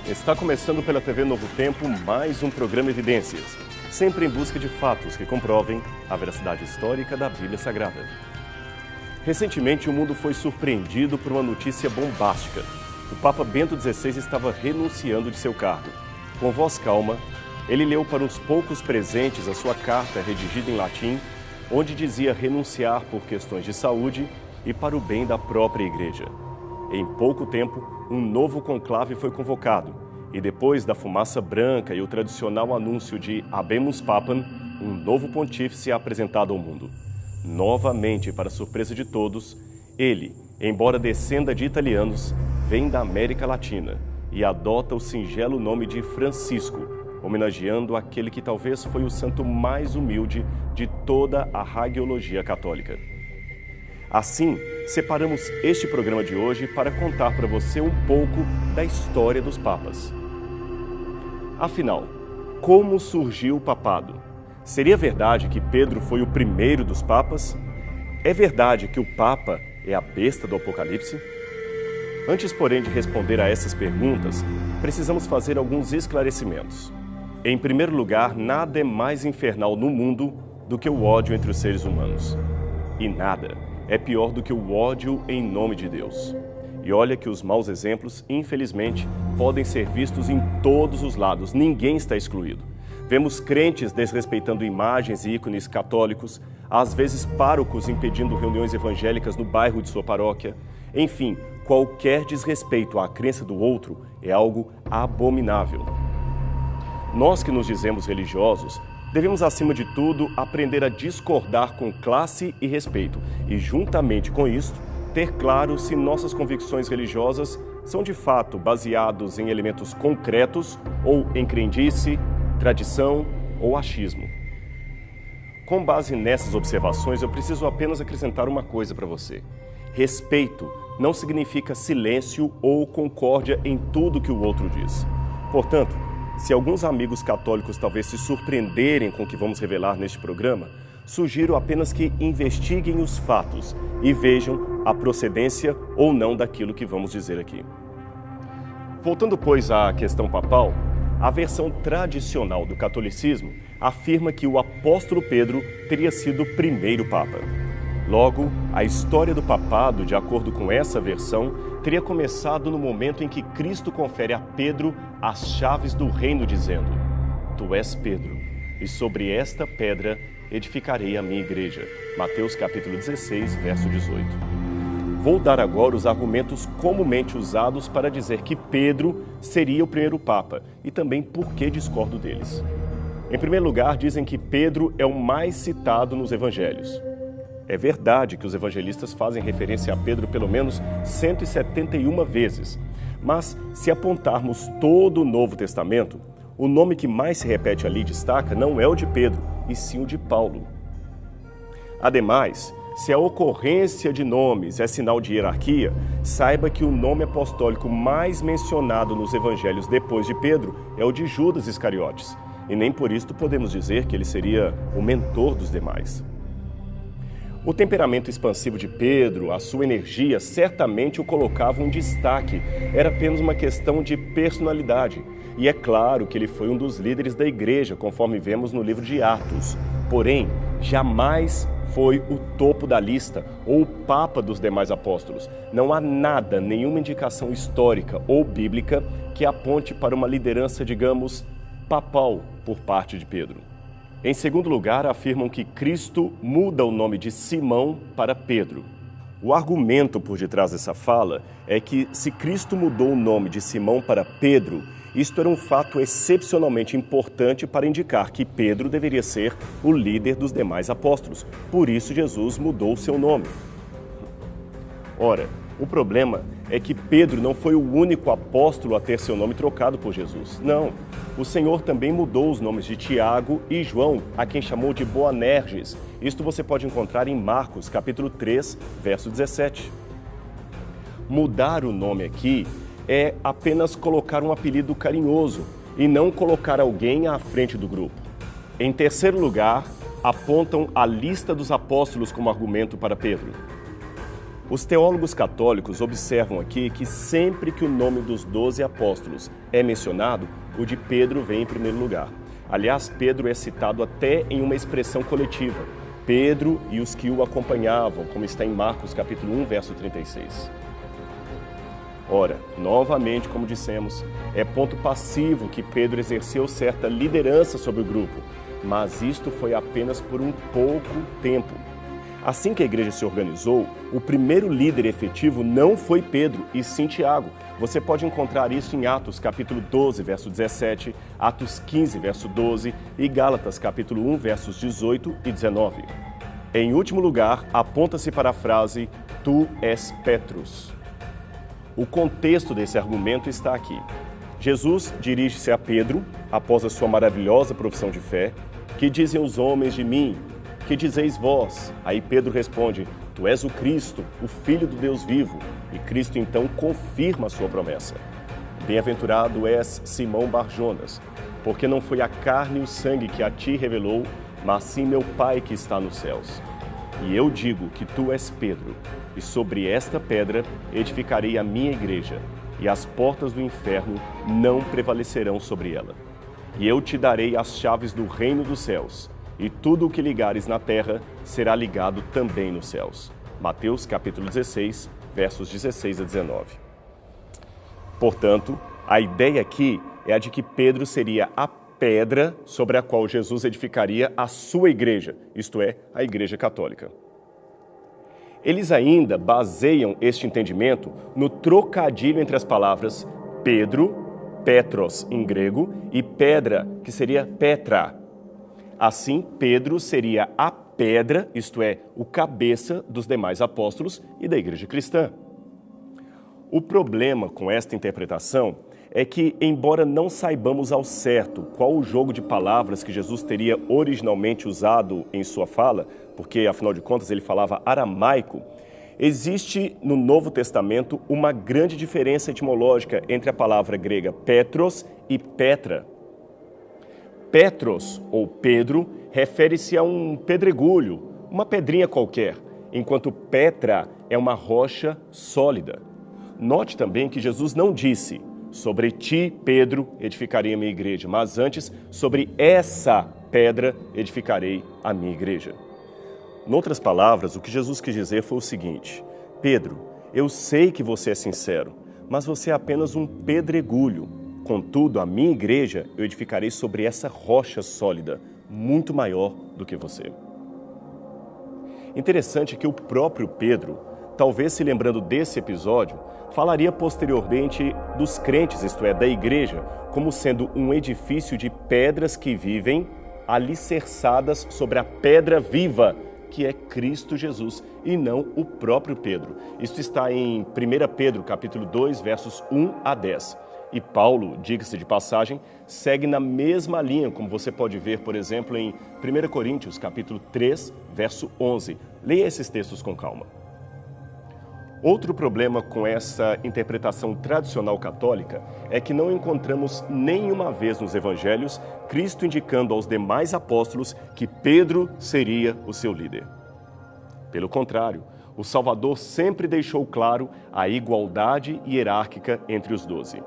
Está começando pela TV Novo Tempo mais um programa Evidências, sempre em busca de fatos que comprovem a veracidade histórica da Bíblia Sagrada. Recentemente, o mundo foi surpreendido por uma notícia bombástica. O Papa Bento XVI estava renunciando de seu cargo. Com voz calma, ele leu para uns poucos presentes a sua carta redigida em latim, onde dizia renunciar por questões de saúde e para o bem da própria Igreja. Em pouco tempo, um novo conclave foi convocado e depois da fumaça branca e o tradicional anúncio de Habemus Papam, um novo pontífice é apresentado ao mundo. Novamente, para surpresa de todos, ele, embora descenda de italianos, vem da América Latina e adota o singelo nome de Francisco, homenageando aquele que talvez foi o santo mais humilde de toda a hagiologia católica. Assim, separamos este programa de hoje para contar para você um pouco da história dos papas. Afinal, como surgiu o papado? Seria verdade que Pedro foi o primeiro dos papas? É verdade que o papa é a besta do Apocalipse? Antes, porém, de responder a essas perguntas, precisamos fazer alguns esclarecimentos. Em primeiro lugar, nada é mais infernal no mundo do que o ódio entre os seres humanos. E nada é pior do que o ódio em nome de Deus. E olha que os maus exemplos, infelizmente, podem ser vistos em todos os lados, ninguém está excluído. Vemos crentes desrespeitando imagens e ícones católicos, às vezes párocos impedindo reuniões evangélicas no bairro de sua paróquia. Enfim, qualquer desrespeito à crença do outro é algo abominável. Nós que nos dizemos religiosos, devemos, acima de tudo, aprender a discordar com classe e respeito e, juntamente com isto, ter claro se nossas convicções religiosas são de fato baseados em elementos concretos ou em crendice, tradição ou achismo. Com base nessas observações, eu preciso apenas acrescentar uma coisa para você. Respeito não significa silêncio ou concórdia em tudo que o outro diz. Portanto, se alguns amigos católicos talvez se surpreenderem com o que vamos revelar neste programa, sugiro apenas que investiguem os fatos e vejam a procedência ou não daquilo que vamos dizer aqui. Voltando, pois, à questão papal, a versão tradicional do catolicismo afirma que o apóstolo Pedro teria sido o primeiro papa. Logo, a história do papado, de acordo com essa versão, teria começado no momento em que Cristo confere a Pedro as chaves do reino, dizendo: Tu és Pedro, e sobre esta pedra edificarei a minha igreja. Mateus capítulo 16, verso 18. Vou dar agora os argumentos comumente usados para dizer que Pedro seria o primeiro papa e também por que discordo deles. Em primeiro lugar, dizem que Pedro é o mais citado nos evangelhos. É verdade que os evangelistas fazem referência a Pedro pelo menos 171 vezes, mas se apontarmos todo o Novo Testamento, o nome que mais se repete ali destaca não é o de Pedro, e sim o de Paulo. Ademais, se a ocorrência de nomes é sinal de hierarquia, saiba que o nome apostólico mais mencionado nos evangelhos depois de Pedro é o de Judas Iscariotes, e nem por isto podemos dizer que ele seria o mentor dos demais. O temperamento expansivo de Pedro, a sua energia, certamente o colocavam em destaque. Era apenas uma questão de personalidade. E é claro que ele foi um dos líderes da igreja, conforme vemos no livro de Atos. Porém, jamais foi o topo da lista ou o papa dos demais apóstolos. Não há nada, nenhuma indicação histórica ou bíblica que aponte para uma liderança, digamos, papal por parte de Pedro. Em segundo lugar, afirmam que Cristo muda o nome de Simão para Pedro. O argumento por detrás dessa fala é que, se Cristo mudou o nome de Simão para Pedro, isto era um fato excepcionalmente importante para indicar que Pedro deveria ser o líder dos demais apóstolos. Por isso, Jesus mudou o seu nome. Ora, o problema é que Pedro não foi o único apóstolo a ter seu nome trocado por Jesus. Não, o Senhor também mudou os nomes de Tiago e João, a quem chamou de Boanerges. Isto você pode encontrar em Marcos, capítulo 3, verso 17. Mudar o nome aqui é apenas colocar um apelido carinhoso e não colocar alguém à frente do grupo. Em terceiro lugar, apontam a lista dos apóstolos como argumento para Pedro. Os teólogos católicos observam aqui que sempre que o nome dos 12 apóstolos é mencionado, o de Pedro vem em primeiro lugar. Aliás, Pedro é citado até em uma expressão coletiva. Pedro e os que o acompanhavam, como está em Marcos capítulo 1, verso 36. Ora, novamente, como dissemos, é ponto passivo que Pedro exerceu certa liderança sobre o grupo, mas isto foi apenas por um pouco tempo. Assim que a igreja se organizou, o primeiro líder efetivo não foi Pedro, e sim Tiago. Você pode encontrar isso em Atos capítulo 12, verso 17, Atos 15, verso 12 e Gálatas capítulo 1, versos 18 e 19. Em último lugar, aponta-se para a frase, tu és Petrus. O contexto desse argumento está aqui. Jesus dirige-se a Pedro, após a sua maravilhosa profissão de fé, que dizem os homens de mim? Que dizeis vós? Aí Pedro responde, tu és o Cristo, o Filho do Deus vivo. E Cristo então confirma a sua promessa. Bem-aventurado és Simão Bar-Jonas, porque não foi a carne e o sangue que a ti revelou, mas sim meu Pai que está nos céus. E eu digo que tu és Pedro, e sobre esta pedra edificarei a minha igreja, e as portas do inferno não prevalecerão sobre ela. E eu te darei as chaves do reino dos céus, e tudo o que ligares na terra será ligado também nos céus. Mateus capítulo 16, versos 16 a 19. Portanto, a ideia aqui é a de que Pedro seria a pedra sobre a qual Jesus edificaria a sua igreja, isto é, a Igreja Católica. Eles ainda baseiam este entendimento no trocadilho entre as palavras Pedro, Petros em grego, e pedra, que seria Petra. Assim, Pedro seria a pedra, isto é, o cabeça dos demais apóstolos e da igreja cristã. O problema com esta interpretação é que, embora não saibamos ao certo qual o jogo de palavras que Jesus teria originalmente usado em sua fala, porque, afinal de contas, ele falava aramaico, existe no Novo Testamento uma grande diferença etimológica entre a palavra grega Petros e Petra. Petros, ou Pedro, refere-se a um pedregulho, uma pedrinha qualquer, enquanto Petra é uma rocha sólida. Note também que Jesus não disse, sobre ti, Pedro, edificarei a minha igreja, mas antes, sobre essa pedra edificarei a minha igreja. Noutras palavras, o que Jesus quis dizer foi o seguinte, Pedro, eu sei que você é sincero, mas você é apenas um pedregulho. Contudo, a minha igreja eu edificarei sobre essa rocha sólida, muito maior do que você. Interessante que o próprio Pedro, talvez se lembrando desse episódio, falaria posteriormente dos crentes, isto é, da igreja, como sendo um edifício de pedras que vivem alicerçadas sobre a pedra viva, que é Cristo Jesus, e não o próprio Pedro. Isto está em 1 Pedro, capítulo 2, versos 1 a 10. E Paulo, diga-se de passagem, segue na mesma linha, como você pode ver, por exemplo, em 1 Coríntios, capítulo 3, verso 11. Leia esses textos com calma. Outro problema com essa interpretação tradicional católica é que não encontramos nenhuma vez nos evangelhos Cristo indicando aos demais apóstolos que Pedro seria o seu líder. Pelo contrário, o Salvador sempre deixou claro a igualdade hierárquica entre os 12.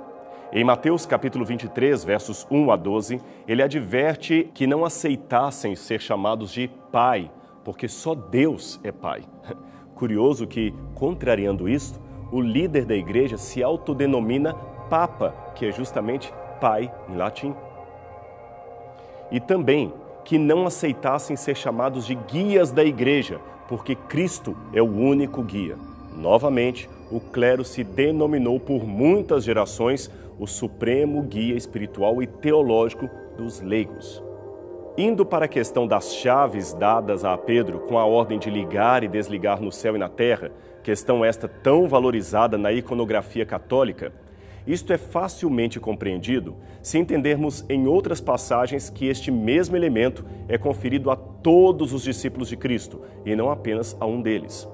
Em Mateus capítulo 23, versos 1 a 12, ele adverte que não aceitassem ser chamados de pai, porque só Deus é pai. Curioso que, contrariando isto, o líder da igreja se autodenomina Papa, que é justamente pai em latim. E também que não aceitassem ser chamados de guias da igreja, porque Cristo é o único guia. Novamente, o clero se denominou por muitas gerações o supremo guia espiritual e teológico dos leigos. Indo para a questão das chaves dadas a Pedro com a ordem de ligar e desligar no céu e na terra, questão esta tão valorizada na iconografia católica, isto é facilmente compreendido se entendermos em outras passagens que este mesmo elemento é conferido a todos os discípulos de Cristo e não apenas a um deles.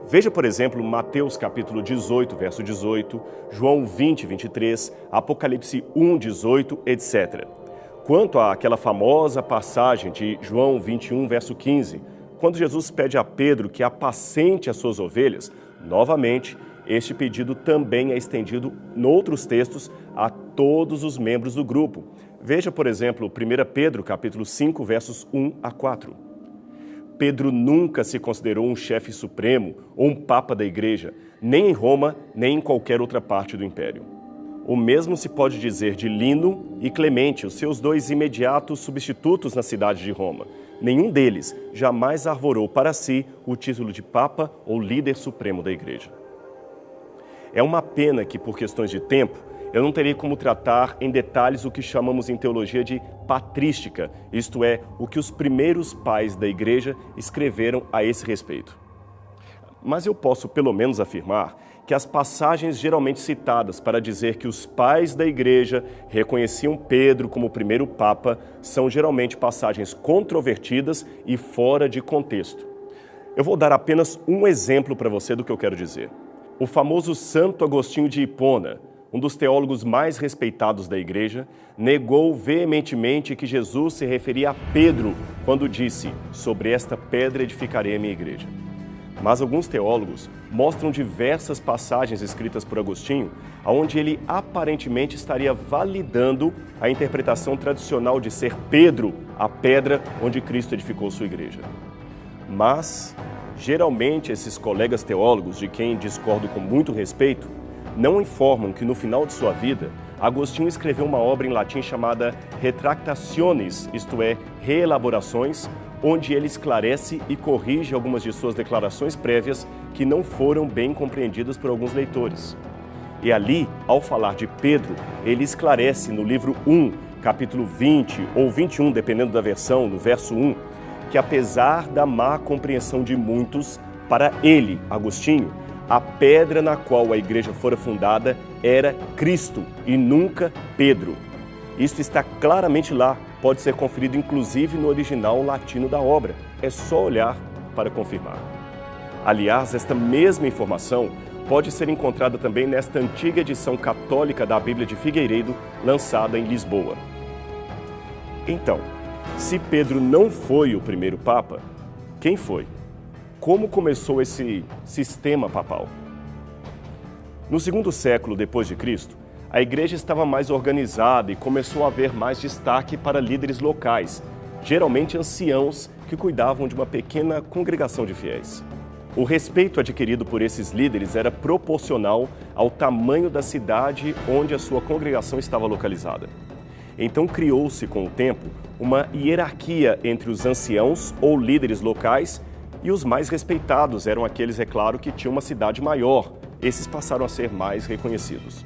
Veja, por exemplo, Mateus capítulo 18, verso 18, João 20, 23, Apocalipse 1, 18, etc. Quanto àquela famosa passagem de João 21, verso 15, quando Jesus pede a Pedro que apacente as suas ovelhas, Novamente, este pedido também é estendido em outros textos a todos os membros do grupo. Veja, por exemplo, 1 Pedro, capítulo 5, versos 1 a 4. Pedro nunca se considerou um chefe supremo ou um papa da igreja, nem em Roma, nem em qualquer outra parte do império. O mesmo se pode dizer de Lino e Clemente, os seus dois imediatos substitutos na cidade de Roma. Nenhum deles jamais arvorou para si o título de papa ou líder supremo da igreja. É uma pena que, por questões de tempo, eu não terei como tratar em detalhes o que chamamos em teologia de patrística, isto é, o que os primeiros pais da igreja escreveram a esse respeito. Mas eu posso pelo menos afirmar que as passagens geralmente citadas para dizer que os pais da igreja reconheciam Pedro como o primeiro papa são geralmente passagens controvertidas e fora de contexto. Eu vou dar apenas um exemplo para você do que eu quero dizer. O famoso Santo Agostinho de Hipona, um dos teólogos mais respeitados da igreja, negou veementemente que Jesus se referia a Pedro quando disse: "Sobre esta pedra edificarei a minha igreja". Mas alguns teólogos mostram diversas passagens escritas por Agostinho, onde ele aparentemente estaria validando a interpretação tradicional de ser Pedro a pedra onde Cristo edificou sua igreja. Mas, geralmente, esses colegas teólogos, de quem discordo com muito respeito, não informam que no final de sua vida, Agostinho escreveu uma obra em latim chamada Retractationes, isto é, reelaborações, onde ele esclarece e corrige algumas de suas declarações prévias que não foram bem compreendidas por alguns leitores. E ali, ao falar de Pedro, ele esclarece no livro 1, capítulo 20 ou 21, dependendo da versão, no verso 1, que apesar da má compreensão de muitos, para ele, Agostinho, a pedra na qual a igreja fora fundada era Cristo e nunca Pedro. Isto está claramente lá, pode ser conferido inclusive no original latino da obra. É só olhar para confirmar. Aliás, esta mesma informação pode ser encontrada também nesta antiga edição católica da Bíblia de Figueiredo, lançada em Lisboa. Então, se Pedro não foi o primeiro papa, quem foi? Como começou esse sistema papal? No segundo século depois de Cristo, a igreja estava mais organizada e começou a haver mais destaque para líderes locais, geralmente anciãos que cuidavam de uma pequena congregação de fiéis. O respeito adquirido por esses líderes era proporcional ao tamanho da cidade onde a sua congregação estava localizada. Então criou-se com o tempo uma hierarquia entre os anciãos ou líderes locais e os mais respeitados eram aqueles, é claro, que tinham uma cidade maior. Esses passaram a ser mais reconhecidos.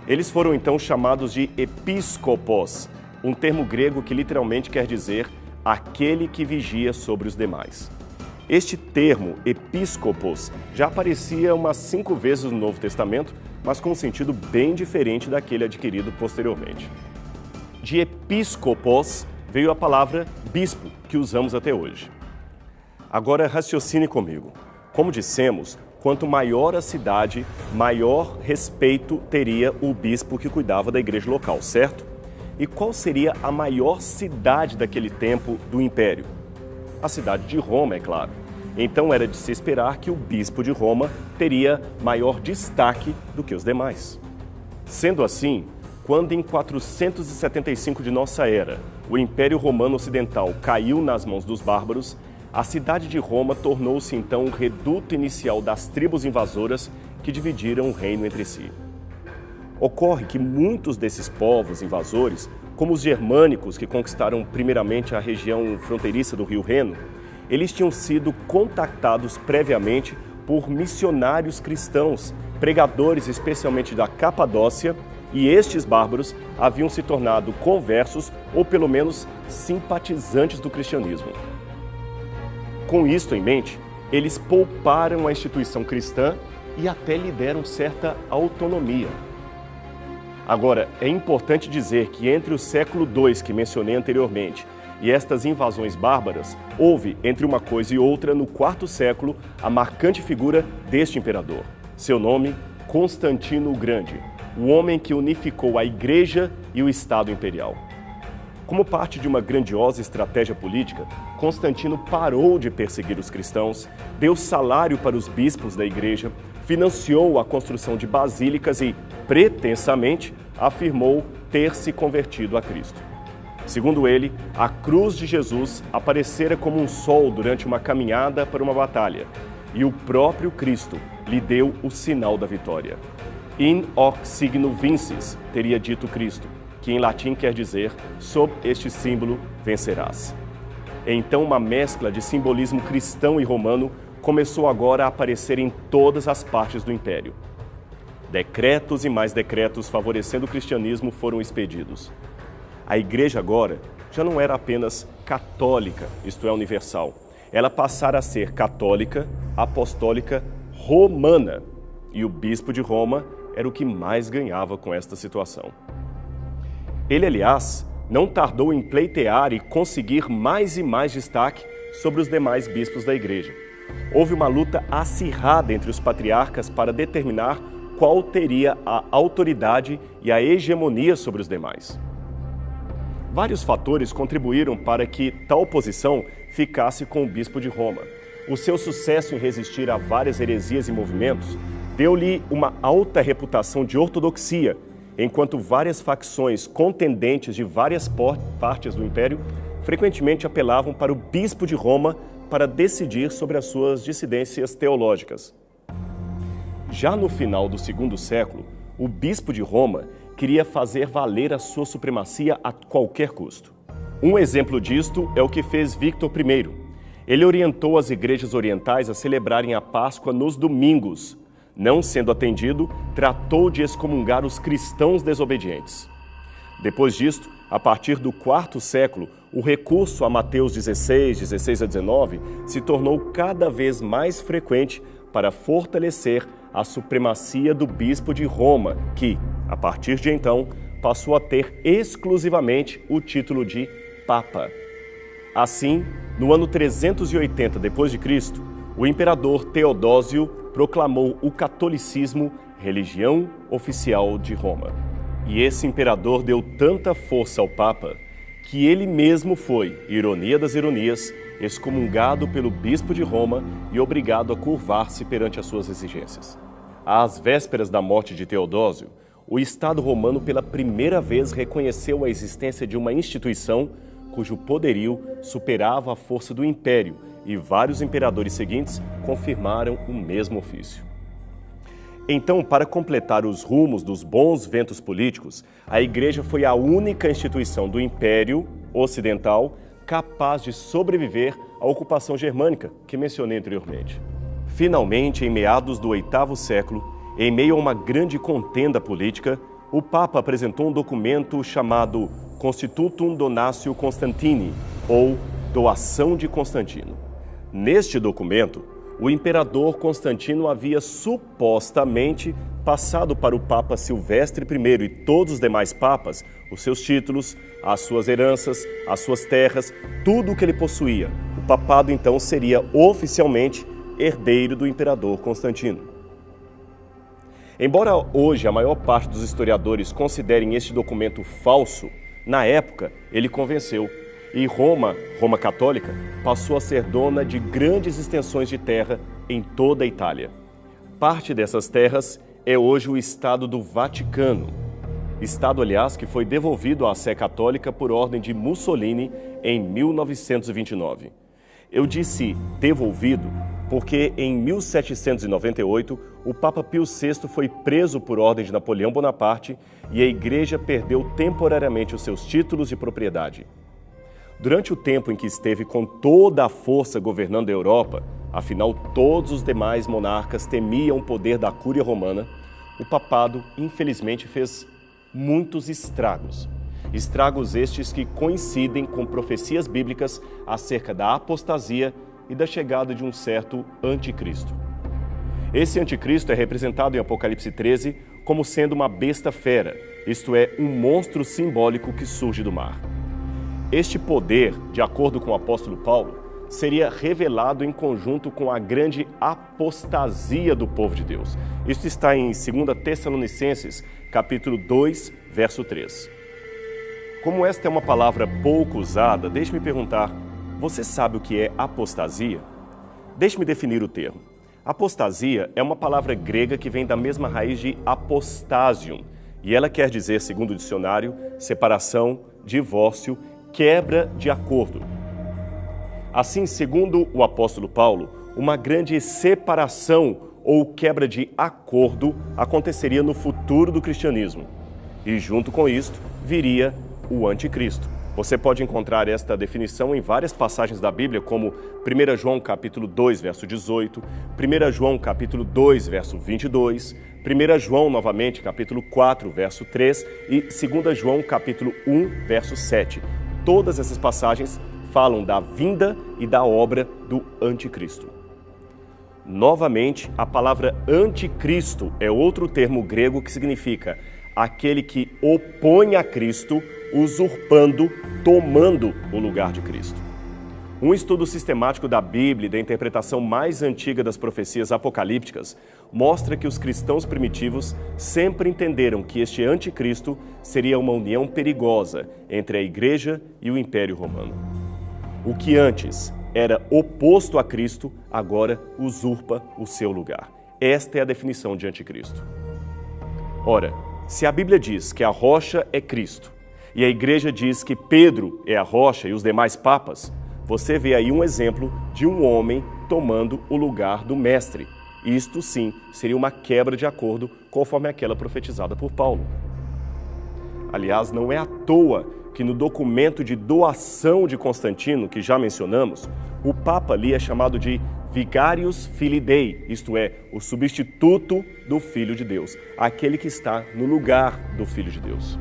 Eles foram então chamados de episkopos, um termo grego que literalmente quer dizer aquele que vigia sobre os demais. Este termo, episkopos, já aparecia umas 5 vezes no Novo Testamento, mas com um sentido bem diferente daquele adquirido posteriormente. De episkopos veio a palavra bispo, que usamos até hoje. Agora raciocine comigo. Como dissemos, quanto maior a cidade, maior respeito teria o bispo que cuidava da igreja local, certo? E qual seria a maior cidade daquele tempo do Império? A cidade de Roma, é claro. Então era de se esperar que o bispo de Roma teria maior destaque do que os demais. Sendo assim, quando em 475 de nossa era, o Império Romano Ocidental caiu nas mãos dos bárbaros, a cidade de Roma tornou-se então o reduto inicial das tribos invasoras que dividiram o reino entre si. Ocorre que muitos desses povos invasores, como os germânicos que conquistaram primeiramente a região fronteiriça do rio Reno, eles tinham sido contactados previamente por missionários cristãos, pregadores especialmente da Capadócia, e estes bárbaros haviam se tornado conversos ou pelo menos simpatizantes do cristianismo. Com isto em mente, eles pouparam a instituição cristã e até lhe deram certa autonomia. Agora, é importante dizer que entre o século II que mencionei anteriormente e estas invasões bárbaras, houve, entre uma coisa e outra, no IV século, a marcante figura deste imperador. Seu nome, Constantino o Grande, o homem que unificou a Igreja e o Estado imperial. Como parte de uma grandiosa estratégia política, Constantino parou de perseguir os cristãos, deu salário para os bispos da igreja, financiou a construção de basílicas e, pretensamente, afirmou ter se convertido a Cristo. Segundo ele, a cruz de Jesus aparecera como um sol durante uma caminhada para uma batalha, e o próprio Cristo lhe deu o sinal da vitória. In hoc signo vinces, teria dito Cristo, que em latim quer dizer, sob este símbolo vencerás. Então uma mescla de simbolismo cristão e romano começou agora a aparecer em todas as partes do império. Decretos e mais decretos favorecendo o cristianismo foram expedidos. A igreja agora já não era apenas católica, isto é, universal. Ela passara a ser católica, apostólica, romana. E o bispo de Roma era o que mais ganhava com esta situação. Ele, aliás, não tardou em pleitear e conseguir mais e mais destaque sobre os demais bispos da igreja. Houve uma luta acirrada entre os patriarcas para determinar qual teria a autoridade e a hegemonia sobre os demais. Vários fatores contribuíram para que tal posição ficasse com o bispo de Roma. O seu sucesso em resistir a várias heresias e movimentos deu-lhe uma alta reputação de ortodoxia, enquanto várias facções contendentes de várias partes do império frequentemente apelavam para o bispo de Roma para decidir sobre as suas dissidências teológicas. Já no final do segundo século, o bispo de Roma queria fazer valer a sua supremacia a qualquer custo. Um exemplo disto é o que fez Victor I. Ele orientou as igrejas orientais a celebrarem a Páscoa nos domingos. Não sendo atendido, tratou de excomungar os cristãos desobedientes. Depois disto, a partir do quarto século, o recurso a Mateus 16, 16 a 19, se tornou cada vez mais frequente para fortalecer a supremacia do bispo de Roma, que, a partir de então, passou a ter exclusivamente o título de Papa. Assim, no ano 380 d.C., o imperador Teodósio proclamou o catolicismo religião oficial de Roma. E esse imperador deu tanta força ao Papa que ele mesmo foi, ironia das ironias, excomungado pelo bispo de Roma e obrigado a curvar-se perante as suas exigências. Às vésperas da morte de Teodósio, o Estado romano pela primeira vez reconheceu a existência de uma instituição cujo poderio superava a força do império, e vários imperadores seguintes confirmaram o mesmo ofício. Então, para completar os rumos dos bons ventos políticos, a Igreja foi a única instituição do Império Ocidental capaz de sobreviver à ocupação germânica, que mencionei anteriormente. Finalmente, em meados do VIII século, em meio a uma grande contenda política, o Papa apresentou um documento chamado Constitutum Donatio Constantini, ou Doação de Constantino. Neste documento, o imperador Constantino havia supostamente passado para o Papa Silvestre I e todos os demais papas os seus títulos, as suas heranças, as suas terras, tudo o que ele possuía. O papado, então, seria oficialmente herdeiro do imperador Constantino. Embora hoje a maior parte dos historiadores considerem este documento falso, na época ele convenceu. E Roma católica, passou a ser dona de grandes extensões de terra em toda a Itália. Parte dessas terras é hoje o Estado do Vaticano. Estado, aliás, que foi devolvido à Sé Católica por ordem de Mussolini em 1929. Eu disse devolvido porque em 1798 o Papa Pio VI foi preso por ordem de Napoleão Bonaparte e a Igreja perdeu temporariamente os seus títulos de propriedade. Durante o tempo em que esteve com toda a força governando a Europa, afinal todos os demais monarcas temiam o poder da Cúria Romana, o papado, infelizmente, fez muitos estragos. Estragos estes que coincidem com profecias bíblicas acerca da apostasia e da chegada de um certo anticristo. Esse anticristo é representado em Apocalipse 13 como sendo uma besta fera, isto é, um monstro simbólico que surge do mar. Este poder, de acordo com o apóstolo Paulo, seria revelado em conjunto com a grande apostasia do povo de Deus. Isso está em 2 Tessalonicenses, capítulo 2, verso 3. Como esta é uma palavra pouco usada, deixe-me perguntar, você sabe o que é apostasia? Deixe-me definir o termo. Apostasia é uma palavra grega que vem da mesma raiz de apostasium, e ela quer dizer, segundo o dicionário, separação, divórcio, quebra de acordo. Assim, segundo o apóstolo Paulo, uma grande separação ou quebra de acordo aconteceria no futuro do cristianismo. E junto com isto, viria o anticristo. Você pode encontrar esta definição em várias passagens da Bíblia, como 1 João capítulo 2, verso 18, 1 João capítulo 2, verso 22, 1 João, novamente, capítulo 4, verso 3 e 2 João capítulo 1, verso 7. Todas essas passagens falam da vinda e da obra do anticristo. Novamente, a palavra anticristo é outro termo grego que significa aquele que opõe a Cristo, usurpando, tomando o lugar de Cristo. Um estudo sistemático da Bíblia e da interpretação mais antiga das profecias apocalípticas mostra que os cristãos primitivos sempre entenderam que este anticristo seria uma união perigosa entre a Igreja e o Império Romano. O que antes era oposto a Cristo, agora usurpa o seu lugar. Esta é a definição de anticristo. Ora, se a Bíblia diz que a rocha é Cristo e a Igreja diz que Pedro é a rocha e os demais papas, você vê aí um exemplo de um homem tomando o lugar do mestre. Isto sim seria uma quebra de acordo conforme aquela profetizada por Paulo. Aliás, não é à toa que no documento de doação de Constantino, que já mencionamos, o Papa ali é chamado de Vicarius Filii Dei, isto é, o substituto do Filho de Deus, aquele que está no lugar do Filho de Deus.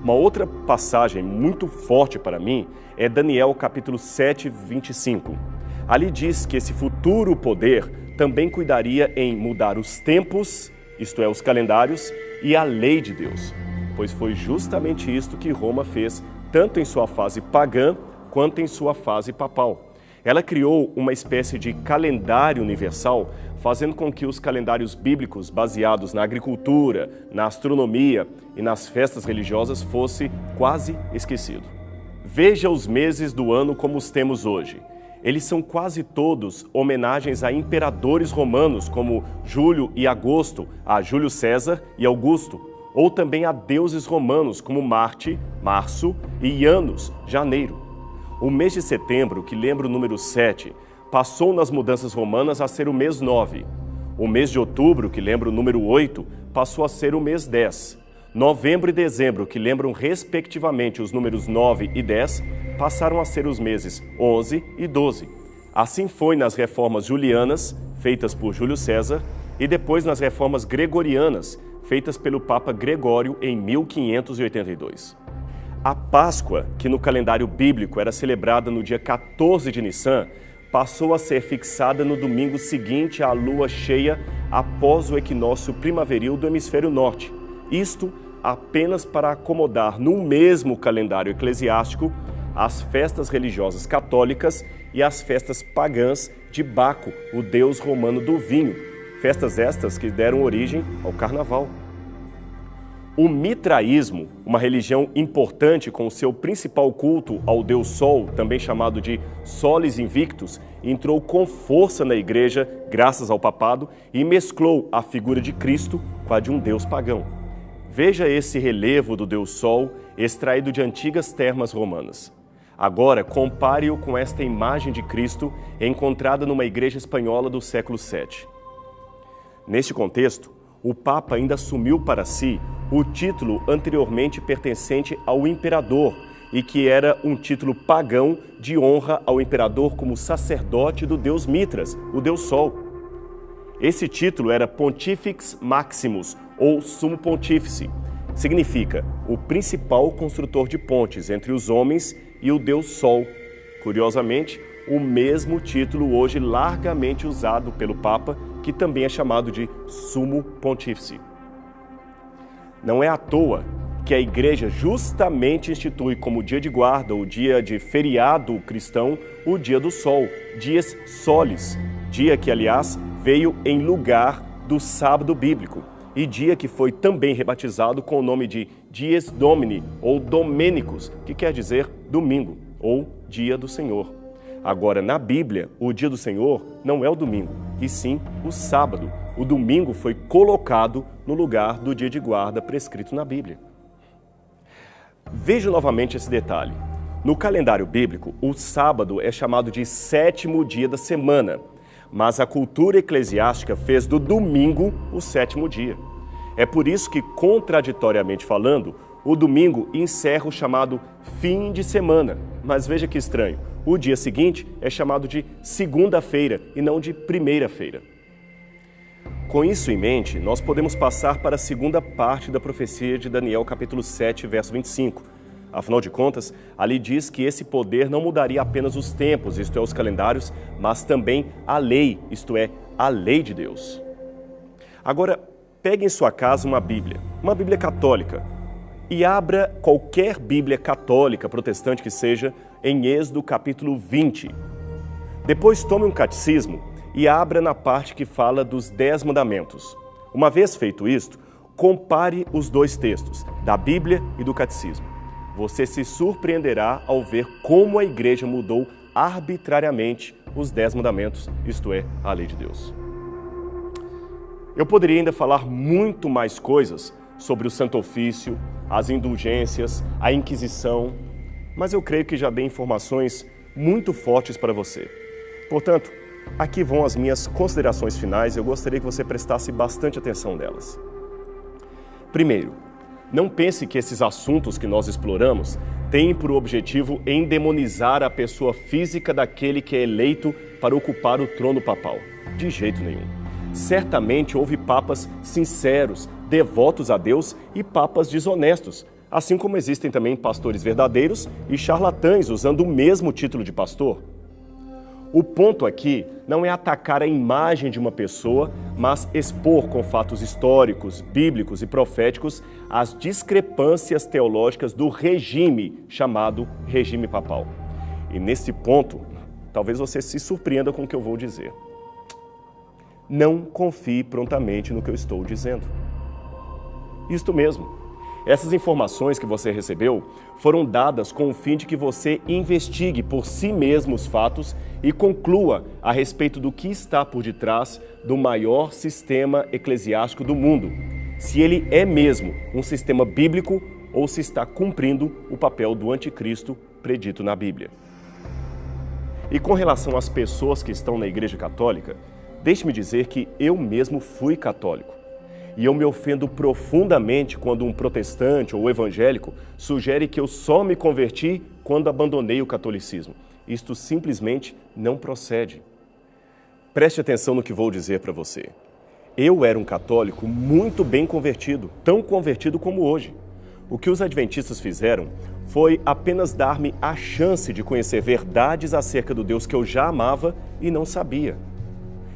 Uma outra passagem muito forte para mim é Daniel capítulo 7, 25. Ali diz que esse futuro poder também cuidaria em mudar os tempos, isto é, os calendários, e a lei de Deus. Pois foi justamente isto que Roma fez, tanto em sua fase pagã, quanto em sua fase papal. Ela criou uma espécie de calendário universal, fazendo com que os calendários bíblicos baseados na agricultura, na astronomia e nas festas religiosas fosse quase esquecido. Veja os meses do ano como os temos hoje. Eles são quase todos homenagens a imperadores romanos, como Júlio e Agosto, a Júlio César e Augusto, ou também a deuses romanos como Marte, Março e Janus, Janeiro. O mês de setembro, que lembra o número 7, passou nas mudanças romanas a ser o mês 9. O mês de outubro, que lembra o número 8, passou a ser o mês 10. Novembro e dezembro, que lembram respectivamente os números 9 e 10, passaram a ser os meses 11 e 12. Assim foi nas reformas julianas, feitas por Júlio César, e depois nas reformas gregorianas, feitas pelo Papa Gregório em 1582. A Páscoa, que no calendário bíblico era celebrada no dia 14 de Nissan, passou a ser fixada no domingo seguinte à lua cheia após o equinócio primaveril do hemisfério norte. Isto apenas para acomodar no mesmo calendário eclesiástico as festas religiosas católicas e as festas pagãs de Baco, o deus romano do vinho, festas estas que deram origem ao carnaval. O mitraísmo, uma religião importante com seu principal culto ao deus Sol, também chamado de Solis Invictus, entrou com força na igreja graças ao papado e mesclou a figura de Cristo com a de um deus pagão. Veja esse relevo do deus Sol extraído de antigas termas romanas. Agora, compare-o com esta imagem de Cristo encontrada numa igreja espanhola do século VII. Neste contexto, o Papa ainda assumiu para si o título anteriormente pertencente ao imperador e que era um título pagão de honra ao imperador como sacerdote do deus Mitras, o deus Sol. Esse título era Pontifex Maximus, ou Sumo Pontífice. Significa o principal construtor de pontes entre os homens e o deus Sol. Curiosamente, o mesmo título hoje largamente usado pelo Papa, que também é chamado de Sumo Pontífice. Não é à toa que a Igreja justamente institui como dia de guarda, o dia de feriado cristão, o dia do Sol, dies solis, dia que, aliás, veio em lugar do sábado bíblico. e dia que foi também rebatizado com o nome de Dies Domini, ou Domenicus, que quer dizer domingo, ou dia do Senhor. Agora, na Bíblia, o dia do Senhor não é o domingo, e sim o sábado. O domingo foi colocado no lugar do dia de guarda prescrito na Bíblia. Veja novamente esse detalhe. No calendário bíblico, o sábado é chamado de sétimo dia da semana, mas a cultura eclesiástica fez do domingo o sétimo dia. É por isso que, contraditoriamente falando, o domingo encerra o chamado fim de semana. Mas veja que estranho, o dia seguinte é chamado de segunda-feira e não de primeira-feira. Com isso em mente, nós podemos passar para a segunda parte da profecia de Daniel, capítulo 7, verso 25. Afinal de contas, ali diz que esse poder não mudaria apenas os tempos, isto é, os calendários, mas também a lei, isto é, a lei de Deus. Agora, pegue em sua casa uma Bíblia católica, e abra qualquer Bíblia católica, protestante que seja, em Êxodo capítulo 20. Depois tome um catecismo e abra na parte que fala dos 10 mandamentos. Uma vez feito isto, compare os dois textos, da Bíblia e do catecismo. Você se surpreenderá ao ver como a igreja mudou arbitrariamente os 10 mandamentos, isto é, a lei de Deus. Eu poderia ainda falar muito mais coisas sobre o Santo Ofício, as indulgências, a Inquisição, mas eu creio que já dei informações muito fortes para você. Portanto, aqui vão as minhas considerações finais e eu gostaria que você prestasse bastante atenção nelas. Primeiro, não pense que esses assuntos que nós exploramos têm por objetivo endemonizar a pessoa física daquele que é eleito para ocupar o trono papal. De jeito nenhum. Certamente houve papas sinceros, devotos a Deus e papas desonestos, assim como existem também pastores verdadeiros e charlatães usando o mesmo título de pastor. O ponto aqui não é atacar a imagem de uma pessoa, mas expor com fatos históricos, bíblicos e proféticos as discrepâncias teológicas do regime chamado regime papal. E nesse ponto, talvez você se surpreenda com o que eu vou dizer. Não confie prontamente no que eu estou dizendo. Isto mesmo. Essas informações que você recebeu foram dadas com o fim de que você investigue por si mesmo os fatos e conclua a respeito do que está por detrás do maior sistema eclesiástico do mundo, se ele é mesmo um sistema bíblico ou se está cumprindo o papel do anticristo predito na Bíblia. E com relação às pessoas que estão na Igreja Católica, deixe-me dizer que eu mesmo fui católico. E eu me ofendo profundamente quando um protestante ou evangélico sugere que eu só me converti quando abandonei o catolicismo. Isto simplesmente não procede. Preste atenção no que vou dizer para você. Eu era um católico muito bem convertido, tão convertido como hoje. O que os adventistas fizeram foi apenas dar-me a chance de conhecer verdades acerca do Deus que eu já amava e não sabia.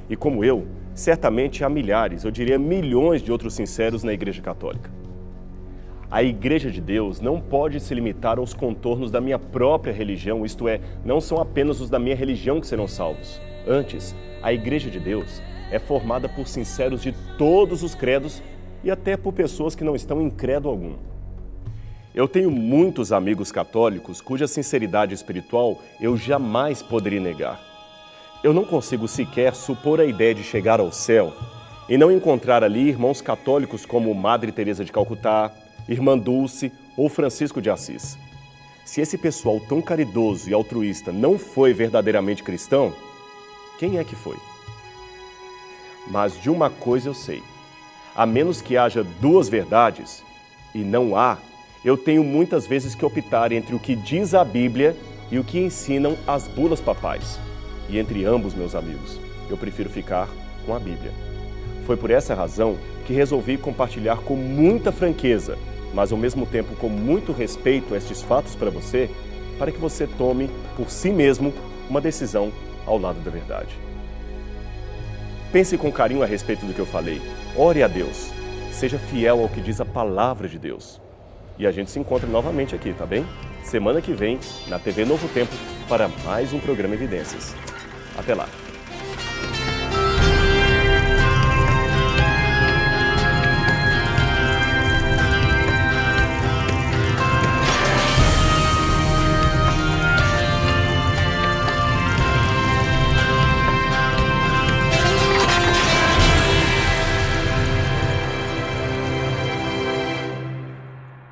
E como eu, certamente há milhares, eu diria milhões de outros sinceros na Igreja Católica. A Igreja de Deus não pode se limitar aos contornos da minha própria religião, isto é, não são apenas os da minha religião que serão salvos. Antes, a Igreja de Deus é formada por sinceros de todos os credos e até por pessoas que não estão em credo algum. Eu tenho muitos amigos católicos cuja sinceridade espiritual eu jamais poderia negar. Eu não consigo sequer supor a ideia de chegar ao céu e não encontrar ali irmãos católicos como Madre Teresa de Calcutá, Irmã Dulce ou Francisco de Assis. Se esse pessoal tão caridoso e altruísta não foi verdadeiramente cristão, quem é que foi? Mas de uma coisa eu sei, a menos que haja duas verdades, e não há, eu tenho muitas vezes que optar entre o que diz a Bíblia e o que ensinam as bulas papais. E entre ambos, meus amigos, eu prefiro ficar com a Bíblia. Foi por essa razão que resolvi compartilhar com muita franqueza, mas ao mesmo tempo com muito respeito estes fatos para você, para que você tome por si mesmo uma decisão ao lado da verdade. Pense com carinho a respeito do que eu falei. Ore a Deus. Seja fiel ao que diz a palavra de Deus. E a gente se encontra novamente aqui, tá bem? Semana que vem, na TV Novo Tempo, para mais um programa Evidências. Até lá!